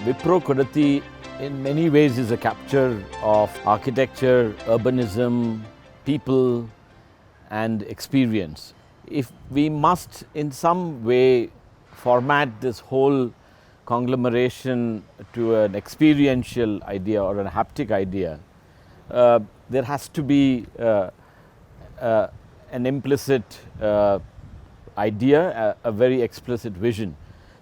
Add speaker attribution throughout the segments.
Speaker 1: Wipro Kodathi in many ways is a capture of architecture, urbanism, people and experience. If we must in some way format this whole conglomeration to an experiential idea or a haptic idea, there has to be an implicit idea, a very explicit vision.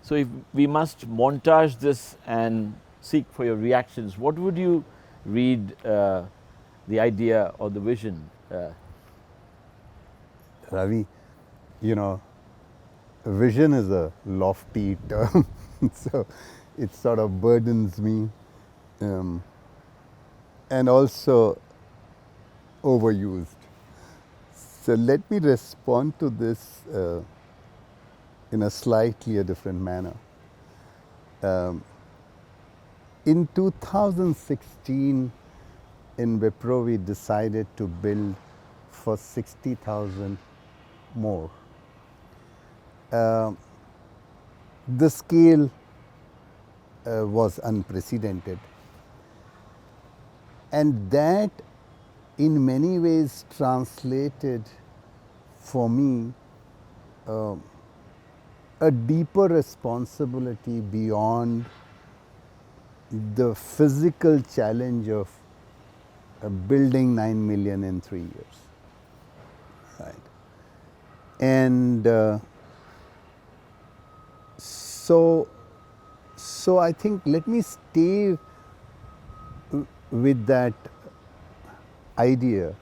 Speaker 1: So if we must montage this and seek for your reactions, what would you read the idea or the vision?
Speaker 2: Ravi, vision is a lofty term, so it sort of burdens me and also overused. So let me respond to this in a slightly different manner. In 2016, in Wipro, we decided to build for 60,000 more. The scale was unprecedented, and that in many ways translated for me a deeper responsibility beyond the physical challenge of building 9 million in 3 years. Right. And so I think let me stay with that idea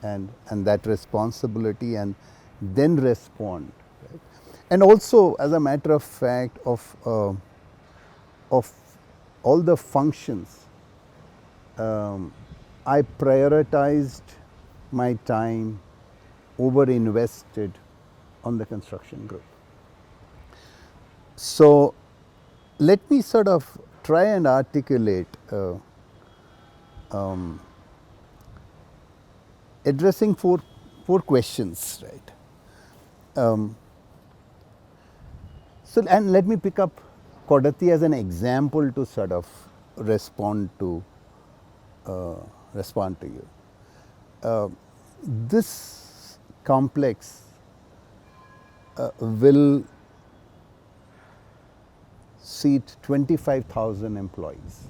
Speaker 2: and that responsibility and then respond. Right? And also, as a matter of fact, of all the functions, I prioritized my time, over-invested on the construction group. So let me sort of try and articulate addressing four questions, right? And let me pick up Kodathi as an example to sort of respond to you. This complex will seat 25,000 employees,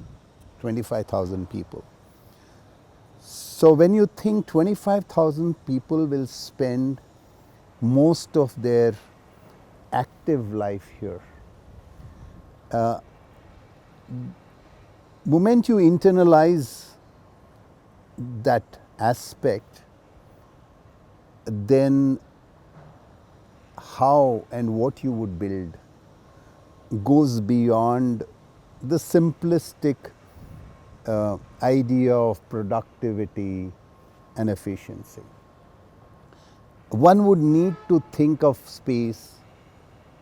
Speaker 2: 25,000 people. So when you think 25,000 people will spend most of their active life here, moment you internalize that aspect, then how and what you would build goes beyond the simplistic idea of productivity and efficiency. One would need to think of space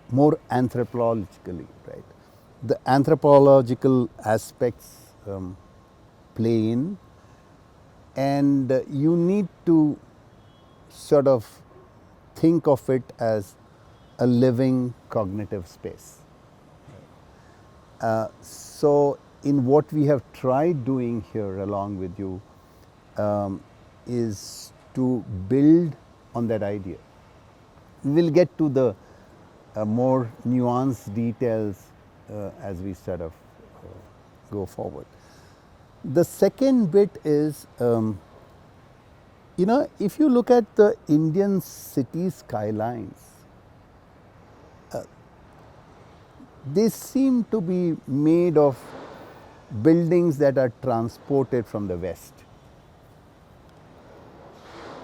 Speaker 2: more anthropologically, right? The anthropological aspects play in, and you need to sort of think of it as a living cognitive space. So in what we have tried doing here along with you is to build on that idea. We will get to the more nuanced details as we sort of go forward. The second bit is, if you look at the Indian city skylines, they seem to be made of buildings that are transported from the West.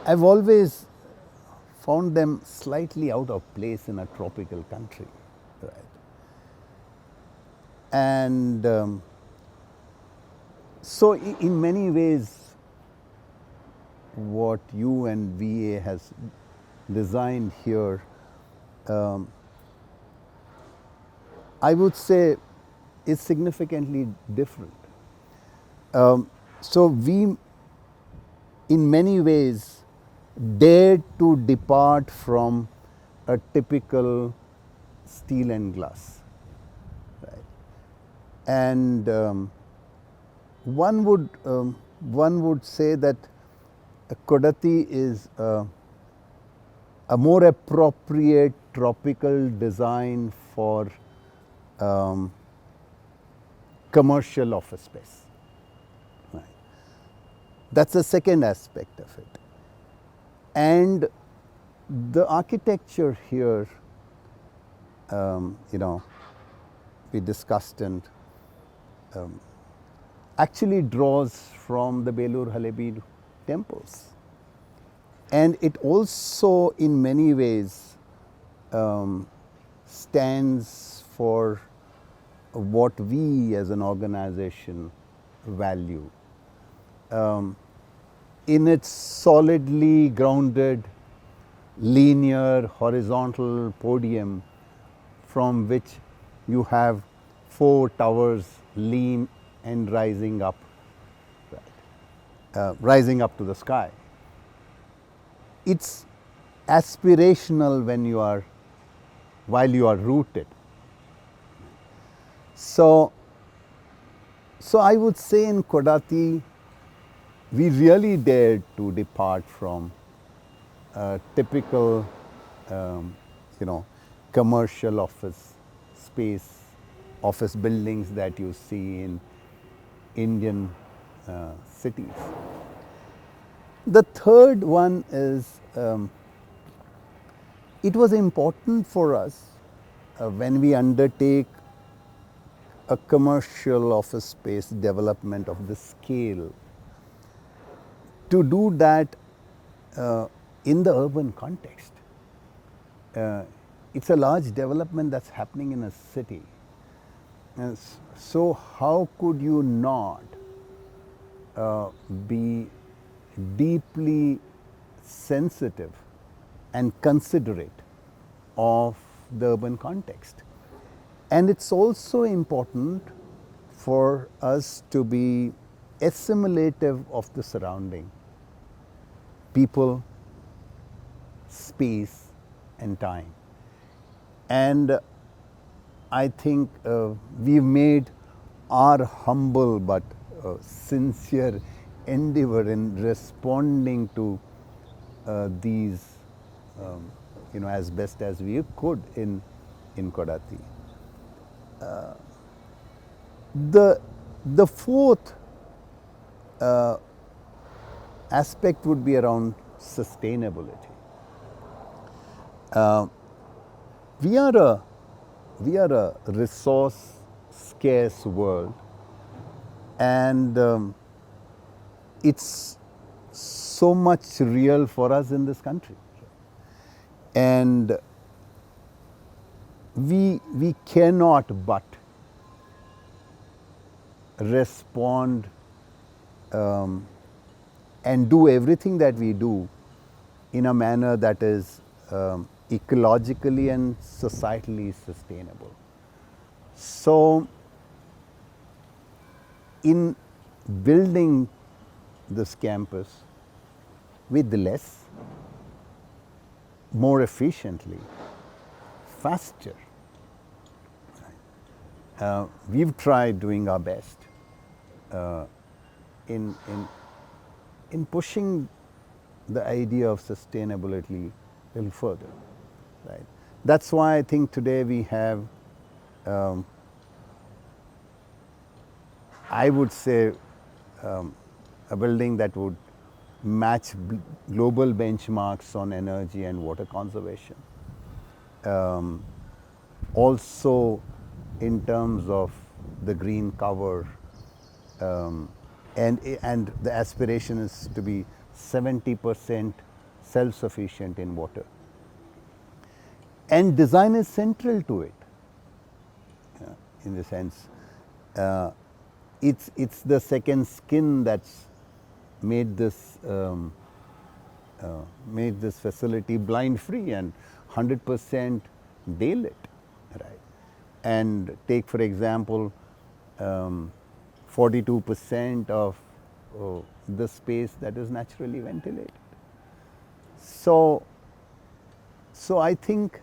Speaker 2: I've always found them slightly out of place in a tropical country. Right? And so in many ways, what you and VA has designed here, I would say is significantly different. So we, in many ways, dared to depart from a typical steel and glass. Right? And one would say that Kodathi is a more appropriate tropical design for commercial office space. Right. That's the second aspect of it. And the architecture here, we discussed and actually draws from the Belur Halebedu temples. And it also, in many ways, stands for what we as an organization value. In its solidly grounded, linear, horizontal podium from which you have 4 towers lean and rising up, rising up to the sky. It's aspirational while you are rooted. So I would say in Kodathi, we really dared to depart from typical, commercial office space, office buildings that you see in Indian cities. The third one is, it was important for us when we undertake a commercial office space development of this scale to do that in the urban context. It's a large development that's happening in a city. And so how could you not be deeply sensitive and considerate of the urban context? And it's also important for us to be assimilative of the surrounding, people, space and time. And I think we've made our humble but sincere endeavor in responding to these, as best as we could in Kodathi. The fourth aspect would be around sustainability. We are a resource scarce world, and it's so much real for us in this country. And we cannot but respond and do everything that we do in a manner that is ecologically and societally sustainable. So, in building this campus with less, more efficiently, faster, we've tried doing our best in pushing the idea of sustainability a little further. Right. That's why I think today we have, I would say, a building that would match global benchmarks on energy and water conservation. Also in terms of the green cover, and the aspiration is to be 70% self-sufficient in water. And design is central to it, in the sense, it's the second skin that's made this facility blind free and 100% daylit, right? And take for example, 42% of the space that is naturally ventilated. So I think,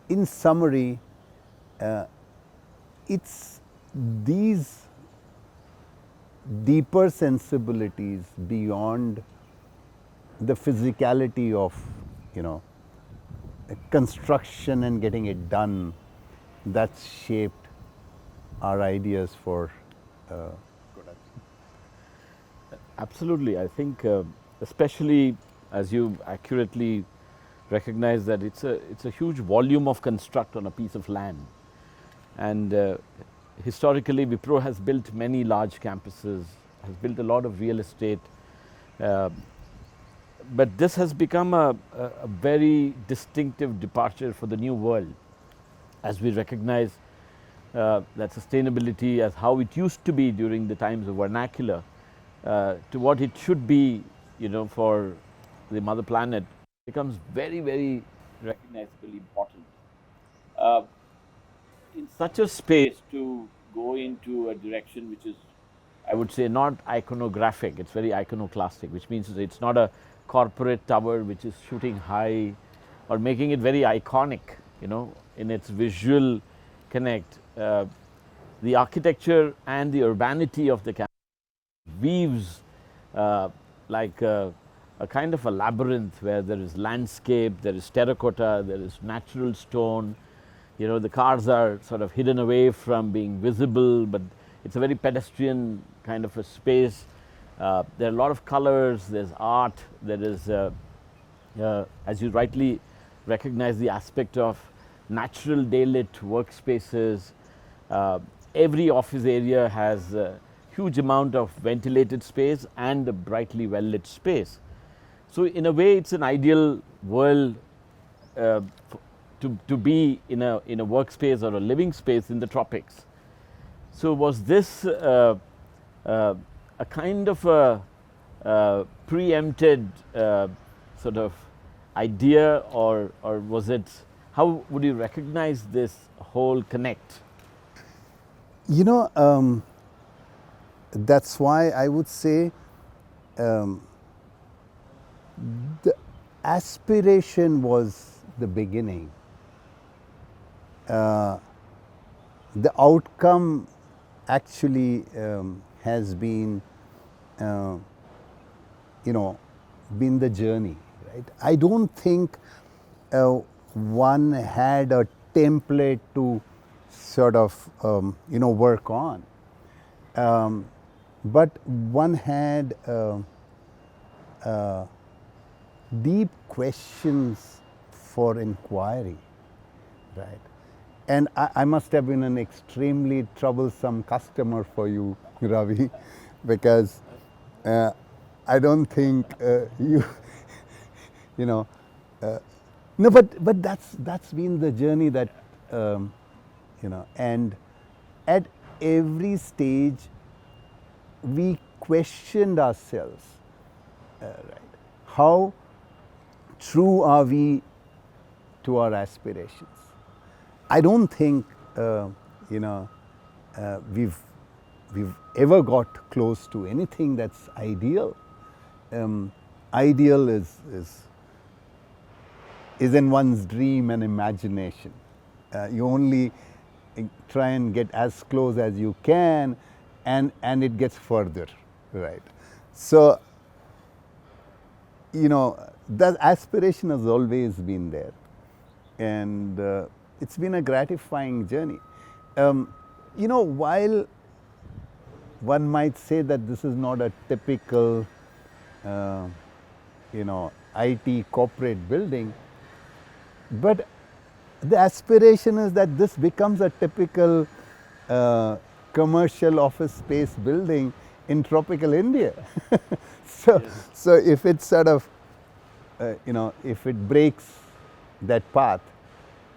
Speaker 2: in summary, it's these deeper sensibilities beyond the physicality of, you know, construction and getting it done that's shaped our ideas for
Speaker 1: Absolutely. I think, especially as you accurately recognize that it's a huge volume of construct on a piece of land. And historically, Wipro has built many large campuses, has built a lot of real estate. Uh, but this has become a very distinctive departure for the new world, as we recognize that sustainability as how it used to be during the times of vernacular to what it should be, you know, for the mother planet becomes very, very recognizably important. Uh, in such a space to go into a direction which is, I would say, not iconographic, it's very iconoclastic, which means it's not a corporate tower which is shooting high or making it very iconic, you know, in its visual connect. The architecture and the urbanity of the campus weaves like a kind of a labyrinth where there is landscape, there is terracotta, there is natural stone. You know, the cars are sort of hidden away from being visible, but it's a very pedestrian kind of a space. There are a lot of colors, there's art, there is, as you rightly recognize, the aspect of natural daylit workspaces. Every office area has a huge amount of ventilated space and a brightly well lit space. So in a way, it's an ideal world to be in a workspace or a living space in the tropics. So was this a kind of a preempted sort of idea, or was it, how would you recognize this whole connect?
Speaker 2: you know, that's why I would say the aspiration was the beginning. The outcome actually has been, you know, been the journey, right? I don't think one had a template to sort of, you know, work on. But one had deep questions for inquiry, right? And I must have been an extremely troublesome customer for you, Ravi, because I don't think you, you know, no, but that's been the journey that, you know, and at every stage we questioned ourselves, right? How true are we to our aspirations? I don't think, you know, we've ever got close to anything that's ideal. Ideal is in one's dream and imagination. You only try and get as close as you can, and it gets further, right? So, you know, that aspiration has always been there, and it's been a gratifying journey. You know, while one might say that this is not a typical, you know, IT corporate building, but the aspiration is that this becomes a typical commercial office space building in tropical India. So, yes. So if it's sort of, you know, if it breaks that path,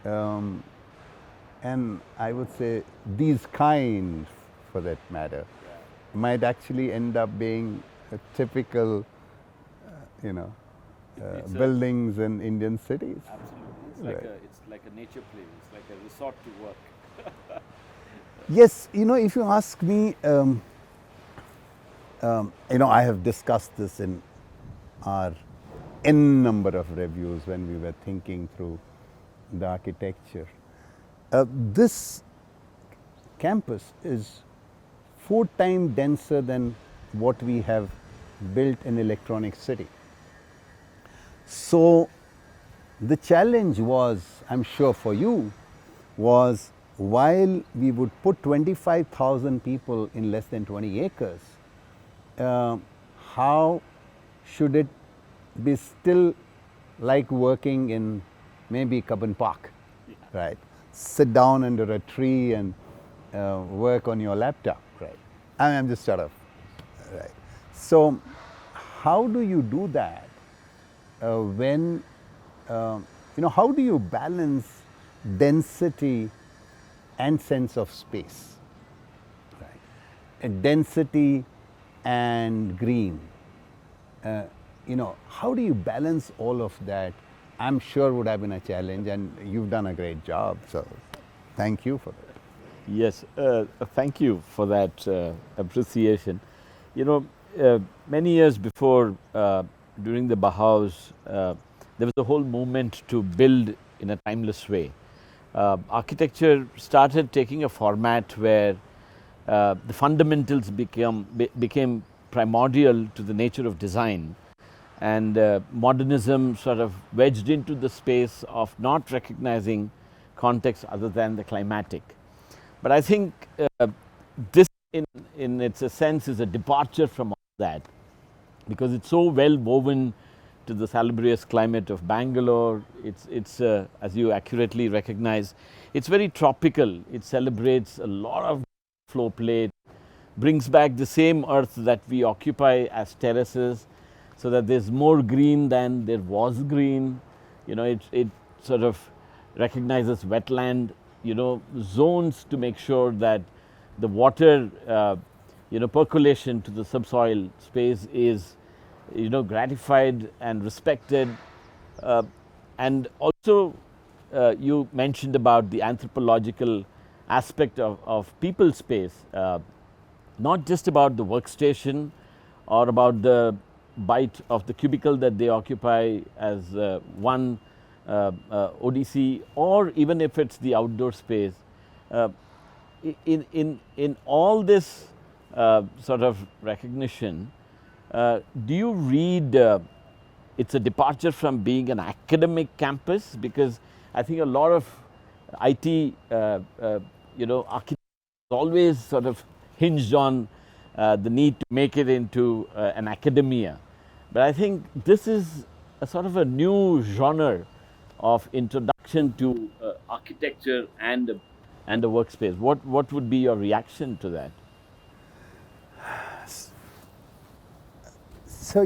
Speaker 2: and I would say these kinds, for that matter, might actually end up being a typical, you know, buildings in Indian cities.
Speaker 1: Absolutely, it's like a nature place. It's like a resort to work.
Speaker 2: Yes, you know, if you ask me, you know, I have discussed this in our N number of reviews when we were thinking through the architecture. This campus is 4 times denser than what we have built in Electronic City. So the challenge was, I'm sure for you, was while we would put 25,000 people in less than 20 acres, how should it be still like working in maybe Cubbon Park, right? Sit down under a tree and work on your laptop, right? I'm just sort of, right. So how do you do that when, how do you balance density and sense of space, right? Density and green. How do you balance all of that? I'm sure would have been a challenge, and you've done a great job. So, thank you for that.
Speaker 1: Yes, thank you for that appreciation. Many years before, during the Bauhaus, there was a whole movement to build in a timeless way. Architecture started taking a format where the fundamentals became primordial to the nature of design, and modernism sort of wedged into the space of not recognizing context other than the climatic. But I think this in its essence is a departure from all that, because it's so well woven to the salubrious climate of Bangalore. It's as you accurately recognize, it's very tropical. It celebrates a lot of flow plate, brings back the same earth that we occupy as terraces, so that there's more green than there was green. It sort of recognizes wetland, zones to make sure that the water, percolation to the subsoil space is, gratified and respected. And also, you mentioned about the anthropological aspect of people space, not just about the workstation or about the bite of the cubicle that they occupy as one ODC, or even if it's the outdoor space. In all this sort of recognition, do you read it's a departure from being an academic campus? Because I think a lot of IT, architecture always sort of hinged on the need to make it into an academia. But I think this is a sort of a new genre of introduction to architecture and a workspace. What would be your reaction to that?
Speaker 2: So,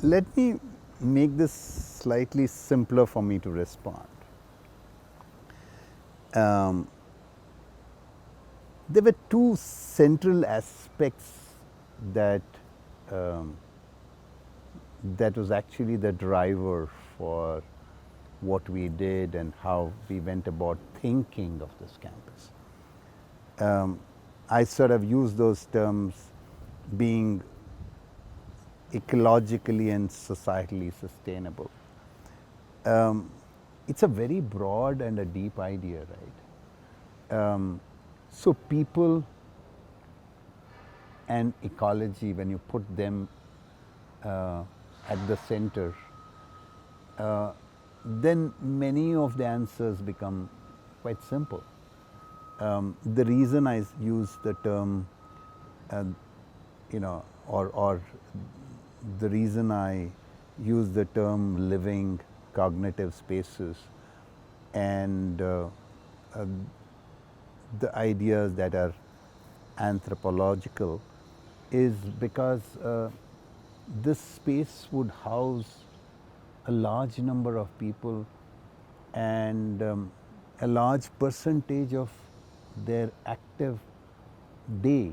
Speaker 2: let me make this slightly simpler for me to respond. There were two central aspects that was actually the driver for what we did and how we went about thinking of this campus. I sort of use those terms being ecologically and societally sustainable. It's a very broad and a deep idea, right? So people and ecology, when you put them at the center, then many of the answers become quite simple. The reason I use the term, or the reason I use the term living cognitive spaces and the ideas that are anthropological is because this space would house a large number of people and a large percentage of their active day,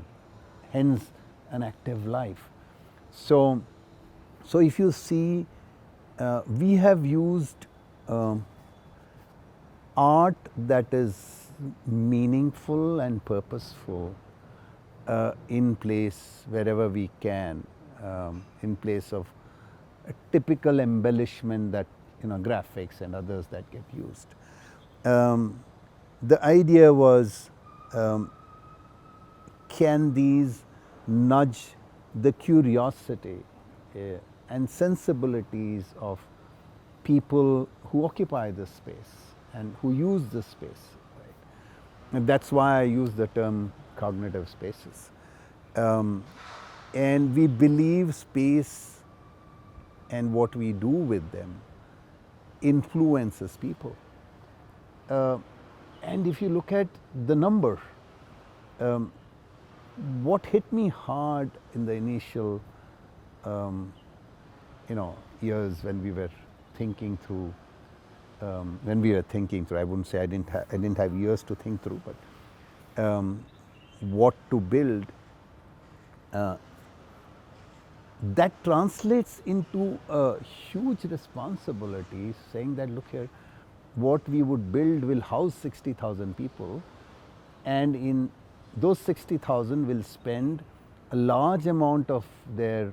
Speaker 2: hence an active life. So if you see, we have used art that is meaningful and purposeful in place wherever we can, in place of a typical embellishment that, graphics and others that get used. The idea was, can these nudge the curiosity and sensibilities of people who occupy this space and who use this space, right? And that's why I use the term cognitive spaces. And we believe space and what we do with them influences people. And if you look at the number, what hit me hard in the initial years when we were thinking through, I wouldn't say I didn't have years to think through, but what to build, that translates into a huge responsibility, saying that, look here, what we would build will house 60,000 people, and in those 60,000 will spend a large amount of their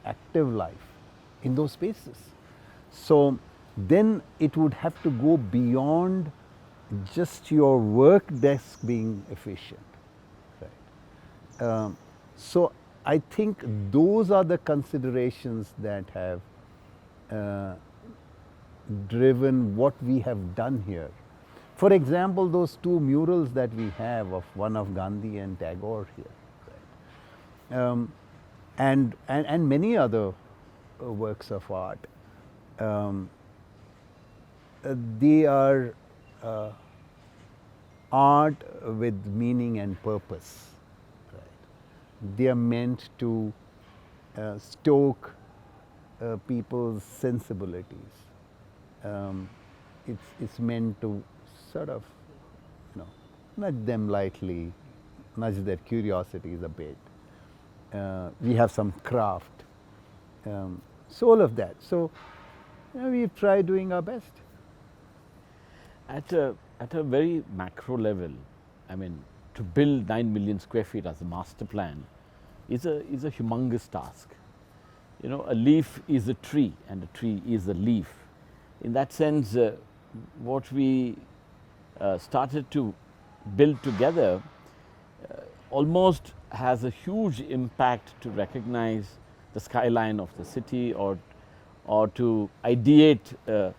Speaker 2: active life in those spaces. So then it would have to go beyond just your work desk being efficient, right? So I think those are the considerations that have driven what we have done here. For example, those two murals that we have, of one of Gandhi and Tagore here, right? And many other works of art. They are art with meaning and purpose. Right? They are meant to stoke people's sensibilities. It's meant to sort of, nudge them lightly, nudge their curiosities a bit. We have some craft. So all of that. So we've tried doing our best.
Speaker 1: At a very macro level, I mean, to build 9 million square feet as a master plan is a humongous task. A leaf is a tree and a tree is a leaf. In that sense, what we started to build together almost has a huge impact to recognize the skyline of the city, or to ideate a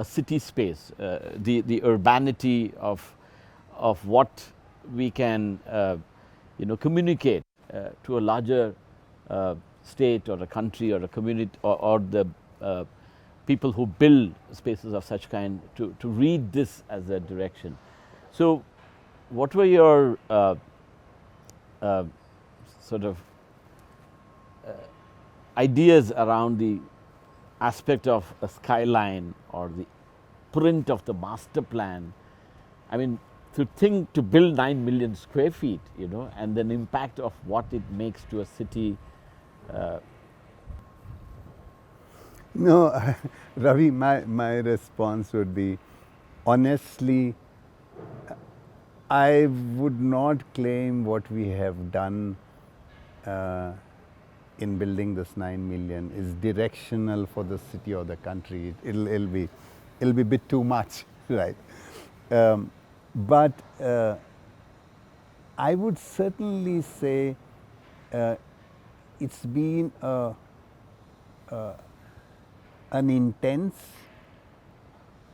Speaker 1: city space, the urbanity of what we can communicate to a larger state or a country or a community, or the people who build spaces of such kind to read this as a direction. So what were your sort of ideas around the aspect of a skyline or the print of the master plan? I mean, to build 9 million square feet, and then impact of what it makes to a city.
Speaker 2: No, Ravi, my response would be, honestly, I would not claim what we have done in building this 9 million is directional for the city or the country. It'll be a bit too much, right? But I would certainly say it's been an intense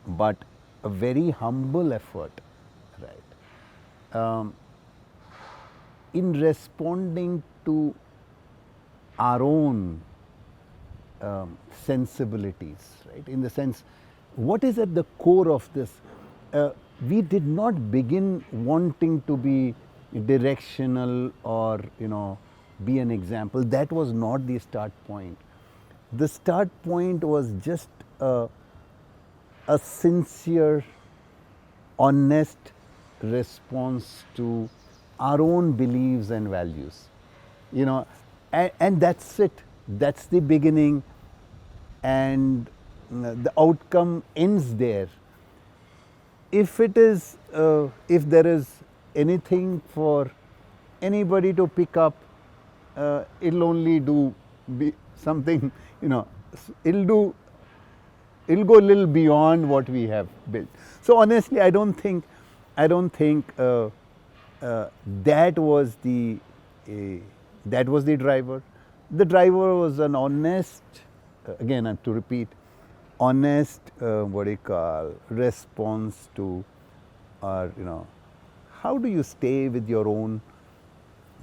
Speaker 2: but a very humble effort, right? In responding to our own sensibilities, right? In the sense, what is at the core of this? We did not begin wanting to be directional or be an example. That was not the start point. The start point was just a sincere, honest response to our own beliefs and values, and that's it. That's the beginning, and the outcome ends there. If there is anything for anybody to pick up, it'll only be something, it'll do it'll go a little beyond what we have built. So honestly, I don't think that was the driver. The driver was an honest, again I have to repeat, honest what do you call, response to our, how do you stay with your own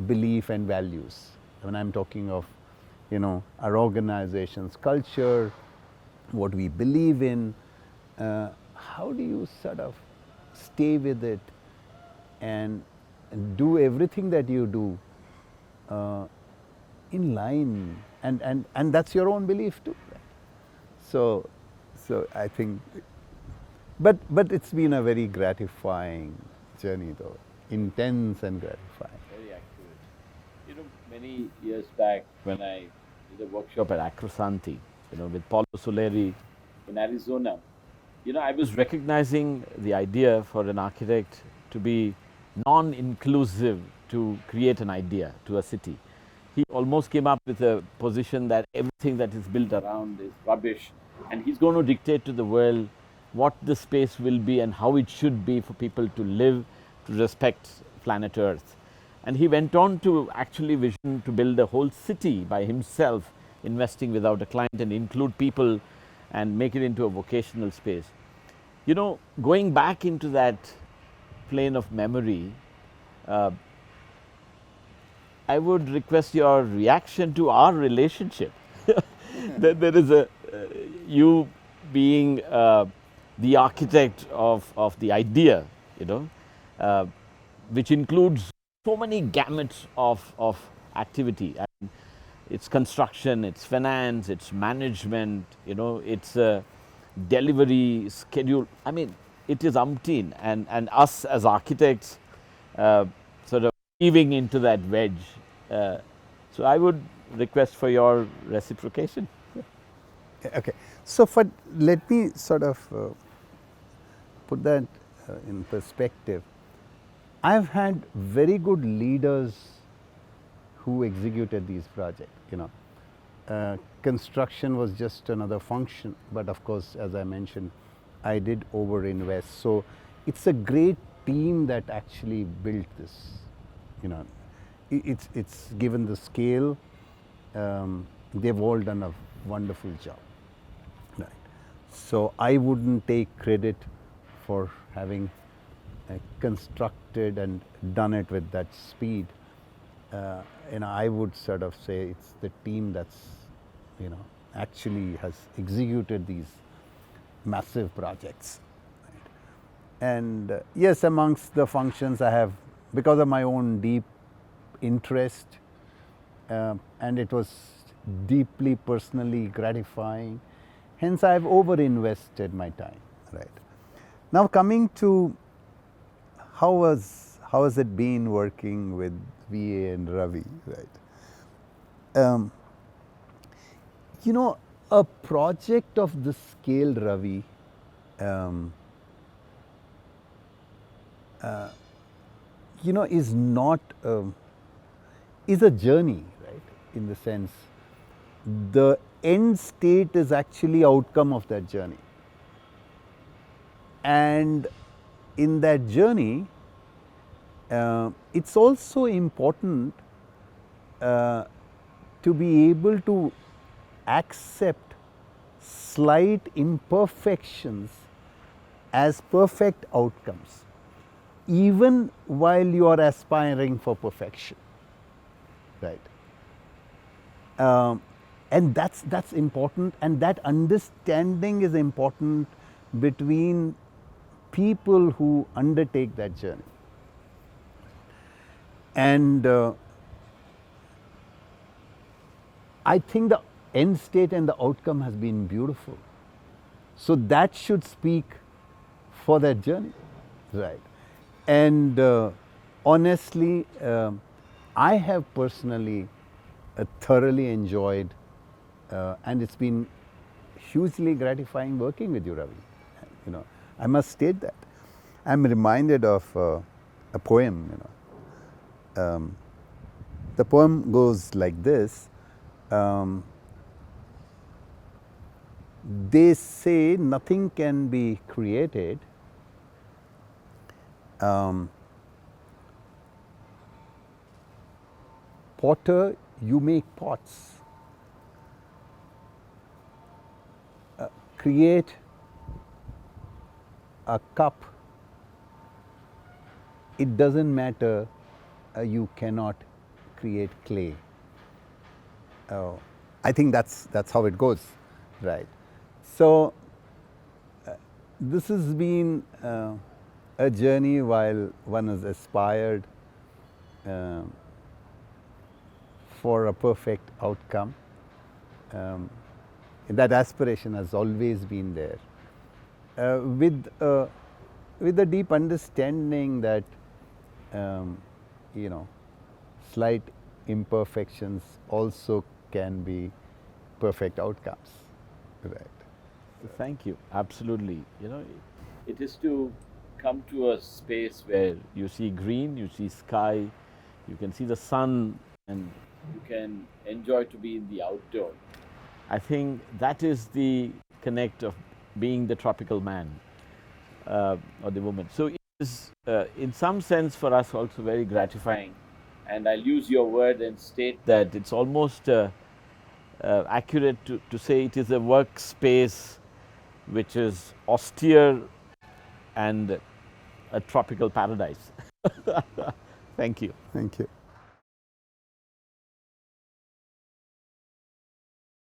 Speaker 2: belief and values. When I'm talking of, our organization's culture, what we believe in, how do you sort of stay with it and do everything that you do in line, and that's your own belief too. So I think, but it's been a very gratifying journey though, intense and gratifying.
Speaker 1: Very accurate. Many years back when I did a workshop at Acrosanti, with Paulo Soleri in Arizona, I was recognizing the idea for an architect to be non-inclusive to create an idea to a city. He almost came up with a position that everything that is built around is rubbish, and he's going to dictate to the world what the space will be and how it should be for people to live, to respect planet Earth. And he went on to actually vision to build a whole city by himself, investing without a client, and include people and make it into a vocational space. Going back into that plane of memory, I would request your reaction to our relationship. There is you being the architect of the idea, which includes so many gamuts of activity. And it's construction, it's finance, it's management, it's delivery, schedule. I mean, it is umpteen, and us as architects sort of weaving into that wedge. So I would request for your reciprocation.
Speaker 2: Okay, so let me sort of put that in perspective. I've had very good leaders who executed these projects. Construction was just another function, but of course, as I mentioned, I did over-invest. So it's a great team that actually built this. It's given the scale. They've all done a wonderful job. Right. So I wouldn't take credit for having constructed and done it with that speed. I would sort of say it's the team that's, actually has executed these massive projects. Right. And yes, amongst the functions I have, because of my own deep interest, and it was deeply personally gratifying, hence I have over-invested my time. Right. Now coming to how has it been working with VA and Ravi, right? A project of this scale, Ravi, is not is a journey, right? In the sense, the end state is actually outcome of that journey, and in that journey, it's also important to be able to accept slight imperfections as perfect outcomes, even while you are aspiring for perfection, right? And that's important, and that understanding is important between people who undertake that journey. And I think the end state and the outcome has been beautiful. So that should speak for that journey, right? And honestly, I have personally thoroughly enjoyed, and it's been hugely gratifying working with you, Ravi. I must state that. I'm reminded of a poem. The poem goes like this. they say nothing can be created potter, you make pots. Create a cup. It doesn't matter, you cannot create clay. I think that's how it goes, right? So this has been a journey while one has aspired for a perfect outcome. That aspiration has always been there, with a deep understanding that you know, slight imperfections also can be perfect outcomes, right?
Speaker 1: Thank you. Absolutely. You know, it is to come to a space where you see green, you see sky, you can see the sun, and you can enjoy to be in the outdoor. I think that is the connect of being the tropical man or the woman. So it is, in some sense, for us also very gratifying. And I'll use your word and state that it's almost accurate to say it is a workspace which is austere and a tropical paradise. Thank you.
Speaker 2: Thank you.